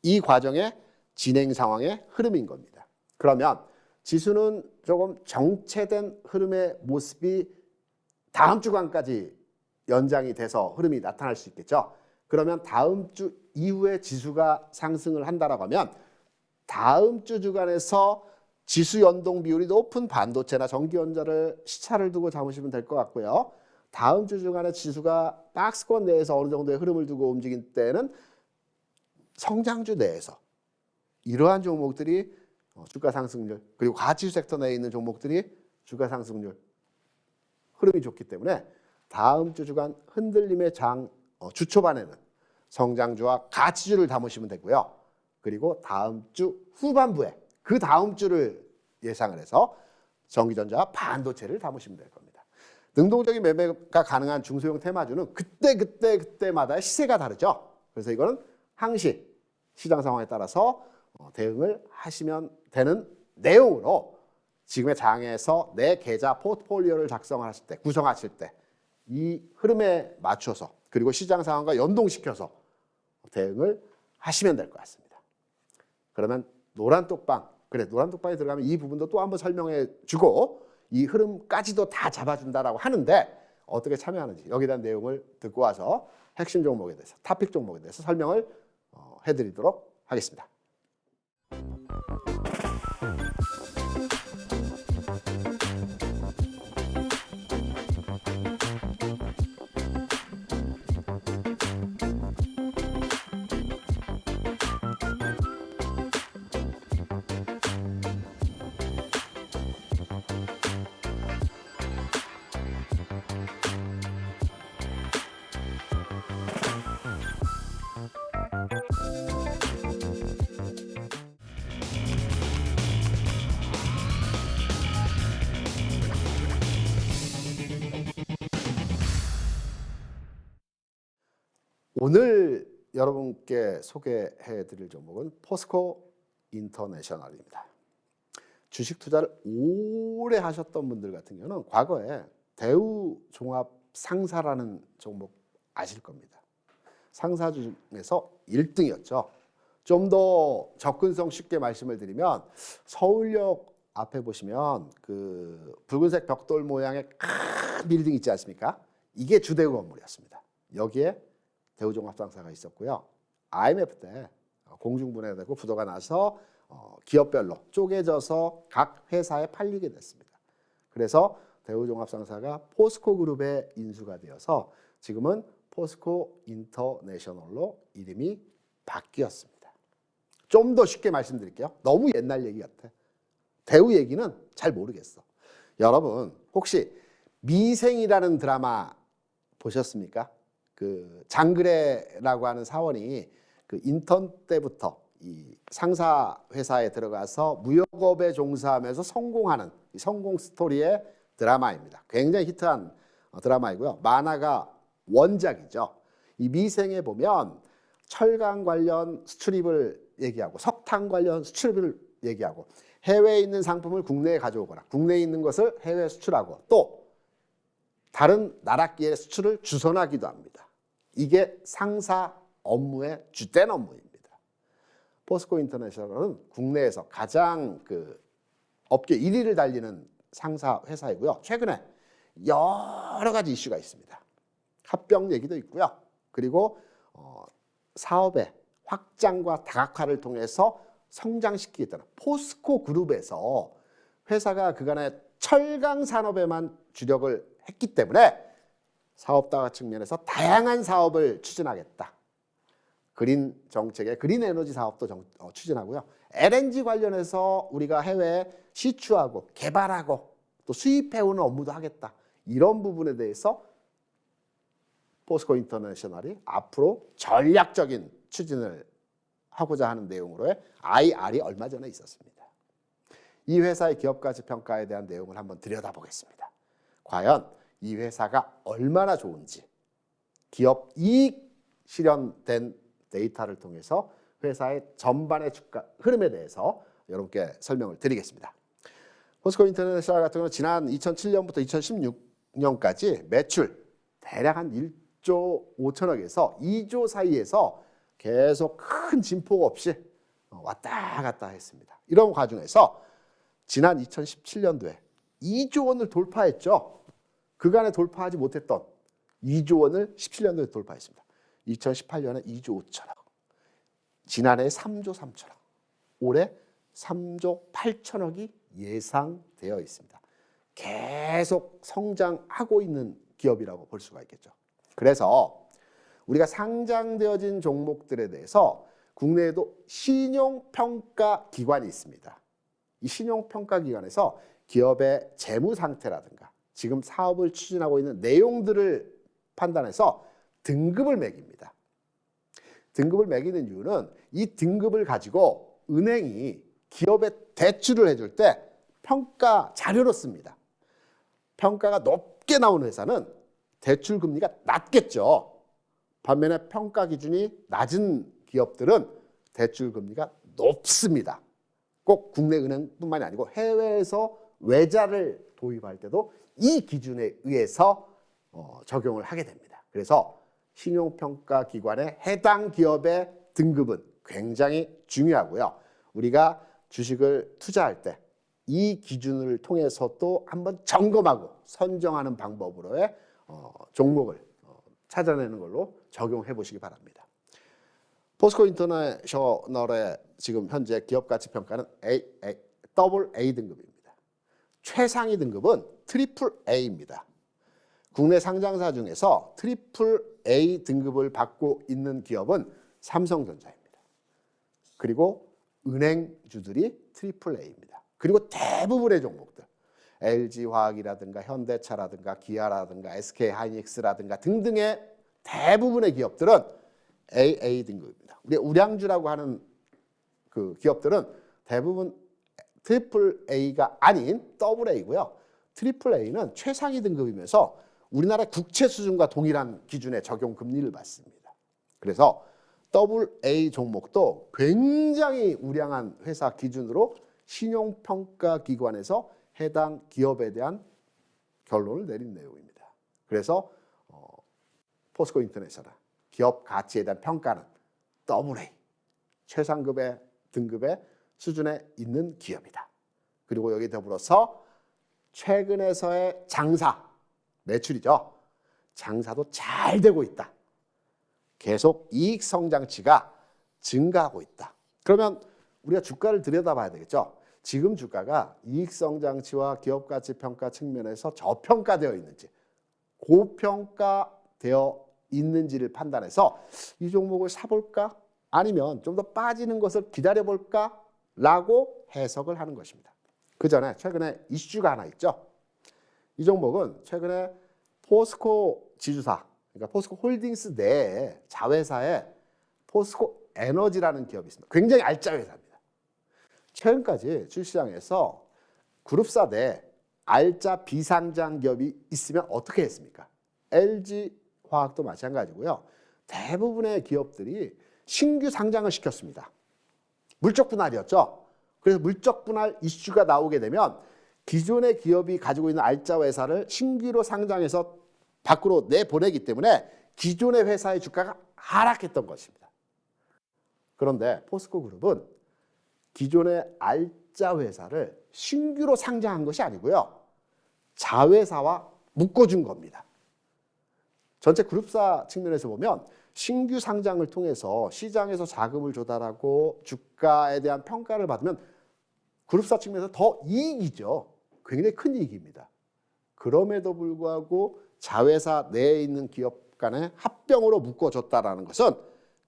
이 과정의 진행 상황의 흐름인 겁니다. 그러면 지수는 조금 정체된 흐름의 모습이 다음 주간까지 연장이 돼서 흐름이 나타날 수 있겠죠. 그러면 다음 주 이후에 지수가 상승을 한다라고 하면 다음 주 주간에서 지수 연동 비율이 높은 반도체나 전기전자를 시차를 두고 잡으시면 될 것 같고요. 다음 주 주간에 지수가 박스권 내에서 어느 정도의 흐름을 두고 움직일 때는 성장주 내에서 이러한 종목들이 주가 상승률 그리고 가치주 섹터 내에 있는 종목들이 주가 상승률 흐름이 좋기 때문에 다음 주 주간 흔들림의 주 초반에는 성장주와 가치주를 담으시면 되고요. 그리고 다음 주 후반부에 그 다음 주를 예상을 해서 전기전자와 반도체를 담으시면 될 겁니다. 능동적인 매매가 가능한 중소형 테마주는 그때마다의 시세가 다르죠. 그래서 이거는 항시 시장 상황에 따라서 대응을 하시면 되는 내용으로 지금의 장에서 내 계좌 포트폴리오를 작성하실 때, 구성하실 때 이 흐름에 맞춰서 그리고 시장 상황과 연동시켜서 대응을 하시면 될 것 같습니다. 그러면 노란 똑방, 노란 똑방에 들어가면 이 부분도 또 한번 설명해 주고 이 흐름까지도 다 잡아준다라고 하는데 어떻게 참여하는지 여기에 대한 내용을 듣고 와서 핵심 종목에 대해서, 토픽 종목에 대해서 설명을 해드리도록 하겠습니다. 오늘 여러분께 소개해드릴 종목은 포스코 인터내셔널입니다. 주식 투자를 오래 하셨던 분들 같은 경우는 과거에 대우종합상사라는 종목 아실 겁니다. 상사 중에서 1등이었죠. 좀 더 접근성 쉽게 말씀을 드리면 서울역 앞에 보시면 그 붉은색 벽돌 모양의 큰 빌딩 있지 않습니까? 이게 주대우 건물이었습니다. 여기에 대우종합상사가 있었고요. IMF 때 공중분해되고 부도가 나서 기업별로 쪼개져서 각 회사에 팔리게 됐습니다. 그래서 대우종합상사가 포스코그룹에 인수가 되어서 지금은 포스코 인터내셔널로 이름이 바뀌었습니다. 좀 더 쉽게 말씀드릴게요. 너무 옛날 얘기 같아. 대우 얘기는 잘 모르겠어. 여러분 혹시 미생이라는 드라마 보셨습니까? 그 장그래라고 하는 사원이 그 인턴 때부터 이 상사 회사에 들어가서 무역업에 종사하면서 성공하는 이 성공 스토리의 드라마입니다. 굉장히 히트한 드라마이고요. 만화가 원작이죠. 이 미생에 보면 철강 관련 수출입을 얘기하고 석탄 관련 수출입을 얘기하고 해외에 있는 상품을 국내에 가져오거나 국내에 있는 것을 해외에 수출하고 또 다른 나라끼리 수출을 주선하기도 합니다. 이게 상사 업무의 주된 업무입니다. 포스코 인터내셔널은 국내에서 가장 그 업계 1위를 달리는 상사 회사이고요. 최근에 여러 가지 이슈가 있습니다. 합병 얘기도 있고요. 그리고 사업의 확장과 다각화를 통해서 성장시키겠다는 포스코 그룹에서 회사가 그간의 철강 산업에만 주력을 했기 때문에 사업 다각 측면에서 다양한 사업을 추진하겠다. 그린 정책의 그린 에너지 사업도 추진하고요. LNG 관련해서 우리가 해외에 시추하고 개발하고 또 수입해오는 업무도 하겠다. 이런 부분에 대해서 포스코 인터내셔널이 앞으로 전략적인 추진을 하고자 하는 내용으로의 IR이 얼마 전에 있었습니다. 이 회사의 기업가치 평가에 대한 내용을 한번 들여다보겠습니다. 과연 이 회사가 얼마나 좋은지 기업 이익 실현된 데이터를 통해서 회사의 전반의 주가 흐름에 대해서 여러분께 설명을 드리겠습니다. 포스코 인터내셔널 같은 경우는 지난 2007년부터 2016년까지 매출 대략 한 1조 5천억에서 2조 사이에서 계속 큰 진폭 없이 왔다 갔다 했습니다. 이런 과정에서 지난 2017년도에 2조 원을 돌파했죠. 그간에 돌파하지 못했던 2조 원을 17년도에 돌파했습니다. 2018년에 2조 5천억, 지난해 3조 3천억, 올해 3조 8천억이 예상되어 있습니다. 계속 성장하고 있는 기업이라고 볼 수가 있겠죠. 그래서 우리가 상장되어진 종목들에 대해서 국내에도 신용평가 기관이 있습니다. 이 신용평가 기관에서 기업의 재무 상태라든가 지금 사업을 추진하고 있는 내용들을 판단해서 등급을 매깁니다. 등급을 매기는 이유는 이 등급을 가지고 은행이 기업에 대출을 해줄 때 평가 자료로 씁니다. 평가가 높게 나오는 회사는 대출 금리가 낮겠죠. 반면에 평가 기준이 낮은 기업들은 대출 금리가 높습니다. 꼭 국내 은행뿐만이 아니고 해외에서 외자를 도입할 때도 이 기준에 의해서 적용을 하게 됩니다. 그래서 신용평가 기관의 해당 기업의 등급은 굉장히 중요하고요. 우리가 주식을 투자할 때 이 기준을 통해서도 한번 점검하고 선정하는 방법으로의 종목을 찾아내는 걸로 적용해 보시기 바랍니다. 포스코 인터내셔널의 지금 현재 기업가치 평가는 더블 A 등급입니다. 최상위 등급은 트리플 A입니다. 국내 상장사 중에서 트리플 A 등급을 받고 있는 기업은 삼성전자입니다. 그리고 은행주들이 트리플 A입니다. 그리고 대부분의 종목들, LG화학이라든가 현대차라든가 기아라든가 SK하이닉스라든가 등등의 대부분의 기업들은 AA 등급입니다. 우리 우량주라고 하는 그 기업들은 대부분 트리플 A가 아닌 더블 A고요. 트리플 A는 최상위 등급이면서 우리나라 국채 수준과 동일한 기준의 적용 금리를 받습니다. 그래서 더블 A 종목도 굉장히 우량한 회사 기준으로 신용평가 기관에서 해당 기업에 대한 결론을 내린 내용입니다. 그래서 포스코 인터내셔널 기업 가치에 대한 평가는 더블 A 최상급의 등급의 수준에 있는 기업이다. 그리고 여기 더불어서 최근에서의 장사 매출이죠. 장사도 잘 되고 있다. 계속 이익 성장치가 증가하고 있다. 그러면 우리가 주가를 들여다봐야 되겠죠. 지금 주가가 이익 성장치와 기업 가치 평가 측면에서 저평가되어 있는지 고평가되어 있는지를 판단해서 이 종목을 사볼까? 아니면 좀 더 빠지는 것을 기다려볼까? 라고 해석을 하는 것입니다. 그 전에 최근에 이슈가 하나 있죠. 이 종목은 최근에 포스코 지주사, 그러니까 포스코 홀딩스 내에 자회사에 포스코 에너지라는 기업이 있습니다. 굉장히 알짜 회사입니다. 최근까지 주식시장에서 그룹사 내 알짜 비상장 기업이 있으면 어떻게 했습니까? LG화학도 마찬가지고요. 대부분의 기업들이 신규 상장을 시켰습니다. 물적 분할이었죠. 그래서 물적 분할 이슈가 나오게 되면 기존의 기업이 가지고 있는 알짜 회사를 신규로 상장해서 밖으로 내보내기 때문에 기존의 회사의 주가가 하락했던 것입니다. 그런데 포스코그룹은 기존의 알짜 회사를 신규로 상장한 것이 아니고요. 자회사와 묶어준 겁니다. 전체 그룹사 측면에서 보면 신규 상장을 통해서 시장에서 자금을 조달하고 주가에 대한 평가를 받으면 그룹사 측면에서 더 이익이죠. 굉장히 큰 이익입니다. 그럼에도 불구하고 자회사 내에 있는 기업 간의 합병으로 묶어줬다는 것은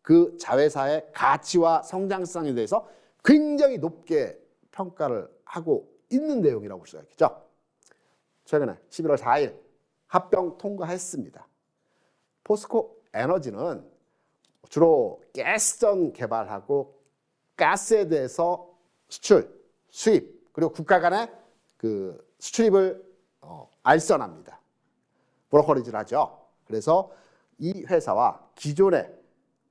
그 자회사의 가치와 성장성에 대해서 굉장히 높게 평가를 하고 있는 내용이라고 볼 수가 있겠죠. 최근에 11월 4일 합병 통과했습니다. 포스코 에너지는 주로 가스전 개발하고 가스에 대해서 수출, 수입 그리고 국가 간의 그 수출입을 알선합니다. 브로커리지를 하죠. 그래서 이 회사와 기존의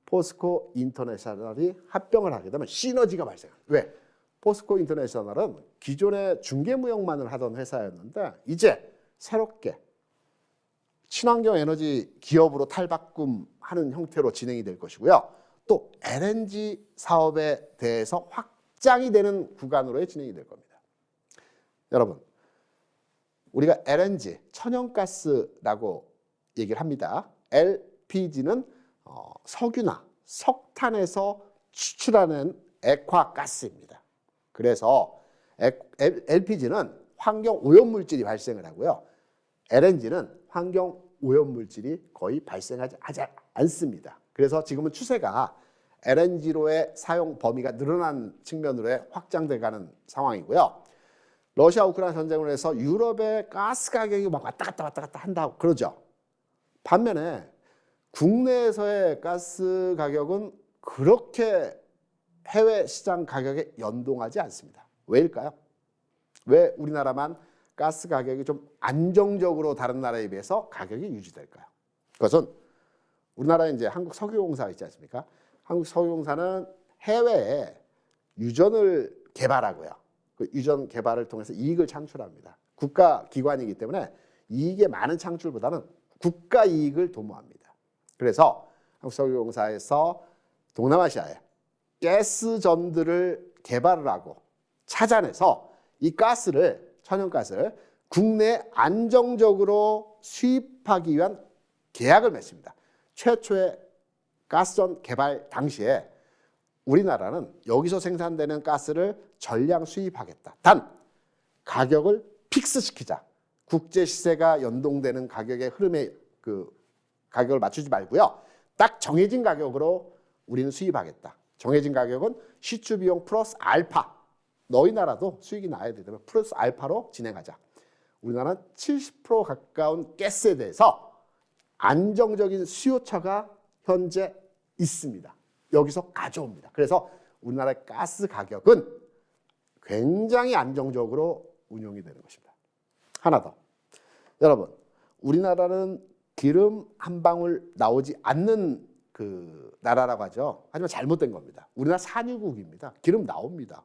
포스코 인터내셔널이 합병을 하게 되면 시너지가 발생합니다. 왜? 포스코 인터내셔널은 기존의 중개무역만을 하던 회사였는데 이제 새롭게 친환경 에너지 기업으로 탈바꿈하는 형태로 진행이 될 것이고요. 또 LNG 사업에 대해서 확장이 되는 구간으로의 진행이 될 겁니다. 여러분, 우리가 LNG, 천연가스라고 얘기를 합니다. LPG는 석유나 석탄에서 추출하는 액화가스입니다. 그래서 LPG는 환경 오염물질이 발생을 하고요. LNG는 환경 오염물질이 거의 발생하지 않습니다. 그래서 지금은 추세가 LNG로의 사용 범위가 늘어난 측면으로 확장돼가는 상황이고요. 러시아 우크라이나 전쟁으로 해서 유럽의 가스 가격이 막 왔다 갔다 한다고 그러죠. 반면에 국내에서의 가스 가격은 그렇게 해외 시장 가격에 연동하지 않습니다. 왜일까요? 왜 우리나라만 가스 가격이 좀 안정적으로 다른 나라에 비해서 가격이 유지될까요? 그것은 우리나라에 이제 한국석유공사 있지 않습니까? 한국석유공사는 해외에 유전을 개발하고요. 그 유전 개발을 통해서 이익을 창출합니다. 국가 기관이기 때문에 이익의 많은 창출보다는 국가 이익을 도모합니다. 그래서 한국석유공사에서 동남아시아에 가스전들을 개발을 하고 찾아내서 이 가스를 천연가스를 국내에 안정적으로 수입하기 위한 계약을 맺습니다. 최초의 가스전 개발 당시에 우리나라는 여기서 생산되는 가스를 전량 수입하겠다. 단 가격을 픽스시키자. 국제 시세가 연동되는 가격의 흐름에 그 가격을 맞추지 말고요. 딱 정해진 가격으로 우리는 수입하겠다. 정해진 가격은 시추 비용 플러스 알파. 너희 나라도 수익이 나야 되면 플러스 알파로 진행하자. 우리나라는 70% 가까운 가스에 대해서 안정적인 수요처가 현재 있습니다. 여기서 가져옵니다. 그래서 우리나라의 가스 가격은 굉장히 안정적으로 운용이 되는 것입니다. 하나 더. 여러분, 우리나라는 기름 한 방울 나오지 않는 그 나라라고 하죠. 하지만 잘못된 겁니다. 우리나라 산유국입니다. 기름 나옵니다.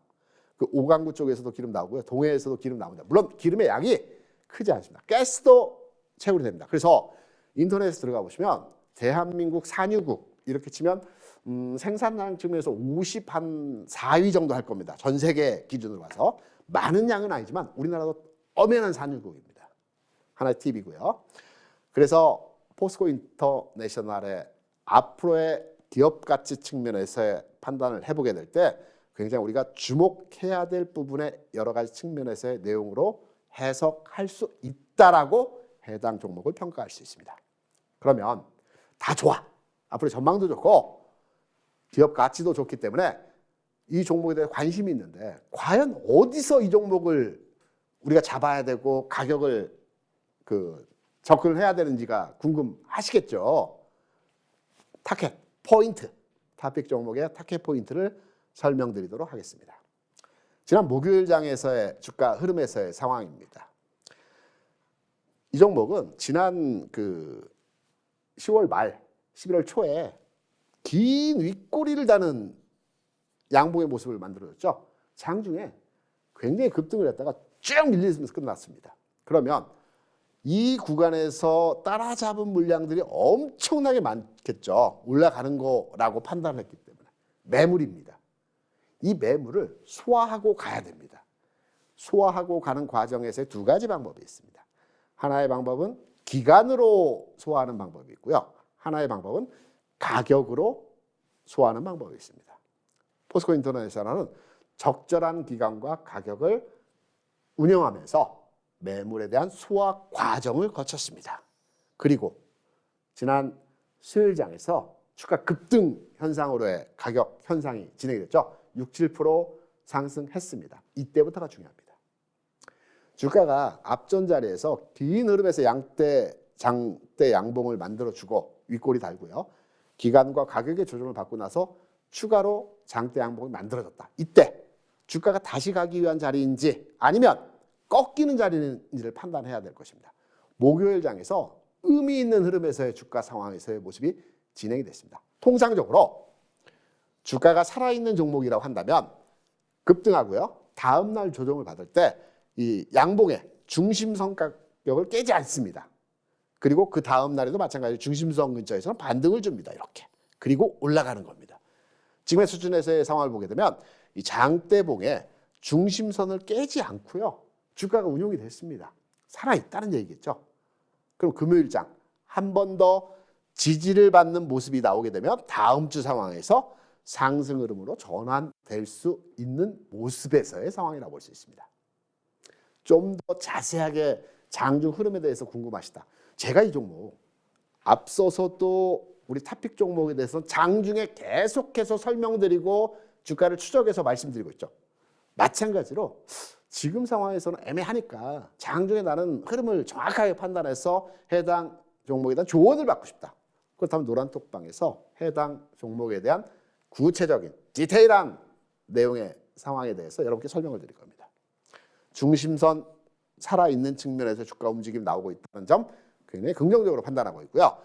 그 오강구 쪽에서도 기름 나오고요. 동해에서도 기름 나옵니다. 물론 기름의 양이 크지 않습니다. 가스도 채굴이 됩니다. 그래서 인터넷에 들어가 보시면 대한민국 산유국 이렇게 치면 생산량 측면에서 54위 정도 할 겁니다. 전 세계 기준으로 봐서. 많은 양은 아니지만 우리나라도 엄연한 산유국입니다. 하나의 팁이고요. 그래서 포스코 인터내셔널의 앞으로의 기업 가치 측면에서의 판단을 해보게 될 때 굉장히 우리가 주목해야 될 부분의 여러 가지 측면에서의 내용으로 해석할 수 있다라고 해당 종목을 평가할 수 있습니다. 그러면 다 좋아. 앞으로 전망도 좋고 기업 가치도 좋기 때문에 이 종목에 대해 관심이 있는데 과연 어디서 이 종목을 우리가 잡아야 되고 가격을 접근을 해야 되는지가 궁금하시겠죠. 타켓, 포인트. 탑픽 종목의 타켓 포인트를 설명드리도록 하겠습니다. 지난 목요일장에서의 주가 흐름에서의 상황입니다. 이 종목은 지난 10월 말 11월 초에 긴 윗꼬리를 다는 양봉의 모습을 만들어줬죠. 장중에 굉장히 급등을 했다가 쭉 밀리면서 끝났습니다. 그러면 이 구간에서 따라잡은 물량들이 엄청나게 많겠죠. 올라가는 거라고 판단했기 때문에. 매물입니다. 이 매물을 소화하고 가야 됩니다. 소화하고 가는 과정에서 두 가지 방법이 있습니다. 하나의 방법은 기간으로 소화하는 방법이 있고요. 하나의 방법은 가격으로 소화하는 방법이 있습니다. 포스코 인터내셔널은 적절한 기간과 가격을 운영하면서 매물에 대한 소화 과정을 거쳤습니다. 그리고 지난 수요일장에서 주가 급등 현상으로의 가격 현상이 진행이 됐죠. 6, 7% 상승했습니다. 이때부터가 중요합니다. 주가가 앞전 자리에서 긴 흐름에서 장대 양봉을 만들어주고 윗골이 달고요. 기간과 가격의 조정을 받고 나서 추가로 장대 양봉이 만들어졌다. 이때 주가가 다시 가기 위한 자리인지 아니면 꺾이는 자리인지를 판단해야 될 것입니다. 목요일장에서 의미 있는 흐름에서의 주가 상황에서의 모습이 진행이 됐습니다. 통상적으로 주가가 살아있는 종목이라고 한다면 급등하고요. 다음 날 조정을 받을 때 이 양봉의 중심선 가격을 깨지 않습니다. 그리고 그 다음 날에도 마찬가지로 중심선 근처에서는 반등을 줍니다. 이렇게. 그리고 올라가는 겁니다. 지금의 수준에서의 상황을 보게 되면 이 장대봉의 중심선을 깨지 않고요. 주가가 운용이 됐습니다. 살아있다는 얘기겠죠. 그럼 금요일장 한 번 더 지지를 받는 모습이 나오게 되면 다음 주 상황에서 상승 흐름으로 전환될 수 있는 모습에서의 상황이라고 볼 수 있습니다. 좀 더 자세하게 장중 흐름에 대해서 궁금하시다. 제가 이 종목 앞서서도 우리 탑픽 종목에 대해서 장중에 계속해서 설명드리고 주가를 추적해서 말씀드리고 있죠. 마찬가지로 지금 상황에서는 애매하니까 장중에 나는 흐름을 정확하게 판단해서 해당 종목에 대한 조언을 받고 싶다. 그렇다면 노란톡방에서 해당 종목에 대한 구체적인 디테일한 내용의 상황에 대해서 여러분께 설명을 드릴 겁니다. 중심선 살아있는 측면에서 주가 움직임이 나오고 있다는 점 굉장히 긍정적으로 판단하고 있고요.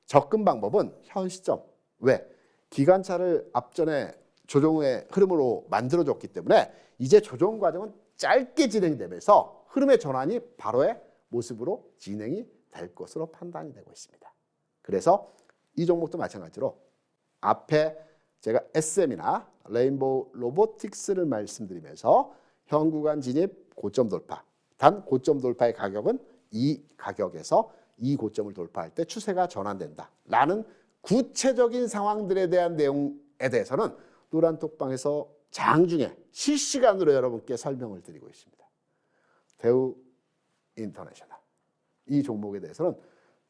접근 방법은 현 시점. 왜? 기관차를 앞전에 조정의 흐름으로 만들어줬기 때문에 이제 조정 과정은 짧게 진행되면서 흐름의 전환이 바로의 모습으로 진행이 될 것으로 판단이 되고 있습니다. 그래서 이 종목도 마찬가지로 앞에 제가 SM이나 레인보우 로보틱스를 말씀드리면서 현 구간 진입 고점 돌파. 단 고점 돌파의 가격은 이 가격에서 이 고점을 돌파할 때 추세가 전환된다. 라는 구체적인 상황들에 대한 내용에 대해서는 노란톡방에서 장중에 실시간으로 여러분께 설명을 드리고 있습니다. 대우 인터내셔널. 이 종목에 대해서는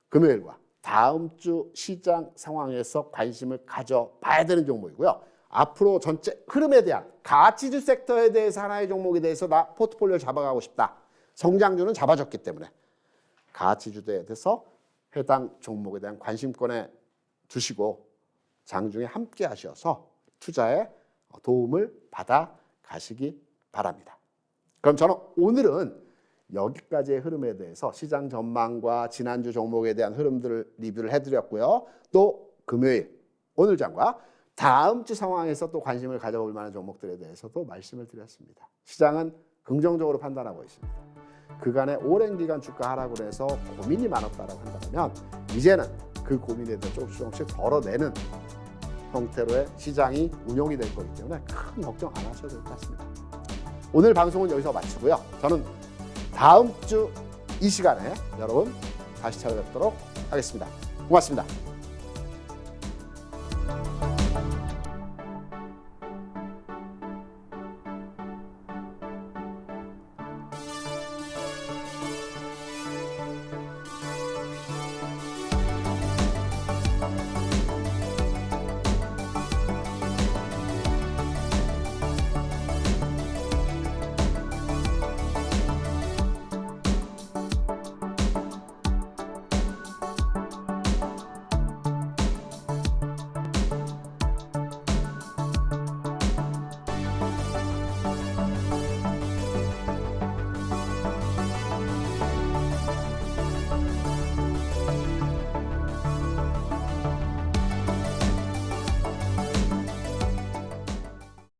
금요일과 다음 주 시장 상황에서 관심을 가져봐야 되는 종목이고요. 앞으로 전체 흐름에 대한 가치주 섹터에 대해서 하나의 종목에 대해서 나 포트폴리오를 잡아가고 싶다. 성장주는 잡아줬기 때문에 가치주에 대해서 해당 종목에 대한 관심권에 두시고 장중에 함께 하셔서 투자에 도움을 받아 가시기 바랍니다. 그럼 저는 오늘은 여기까지의 흐름에 대해서 시장 전망과 지난주 종목에 대한 흐름들을 리뷰를 해드렸고요. 또 금요일 오늘 장과 다음 주 상황에서 또 관심을 가져볼 만한 종목들에 대해서도 말씀을 드렸습니다. 시장은 긍정적으로 판단하고 있습니다. 그간의 오랜 기간 주가 하락으로 해서 고민이 많았다고 한다면 이제는 그 고민에 대해서 조금씩 덜어내는 형태로의 시장이 운용이 될 거기 때문에 큰 걱정 안 하셔도 될 것 같습니다. 오늘 방송은 여기서 마치고요. 저는 다음 주 이 시간에 여러분 다시 찾아뵙도록 하겠습니다. 고맙습니다.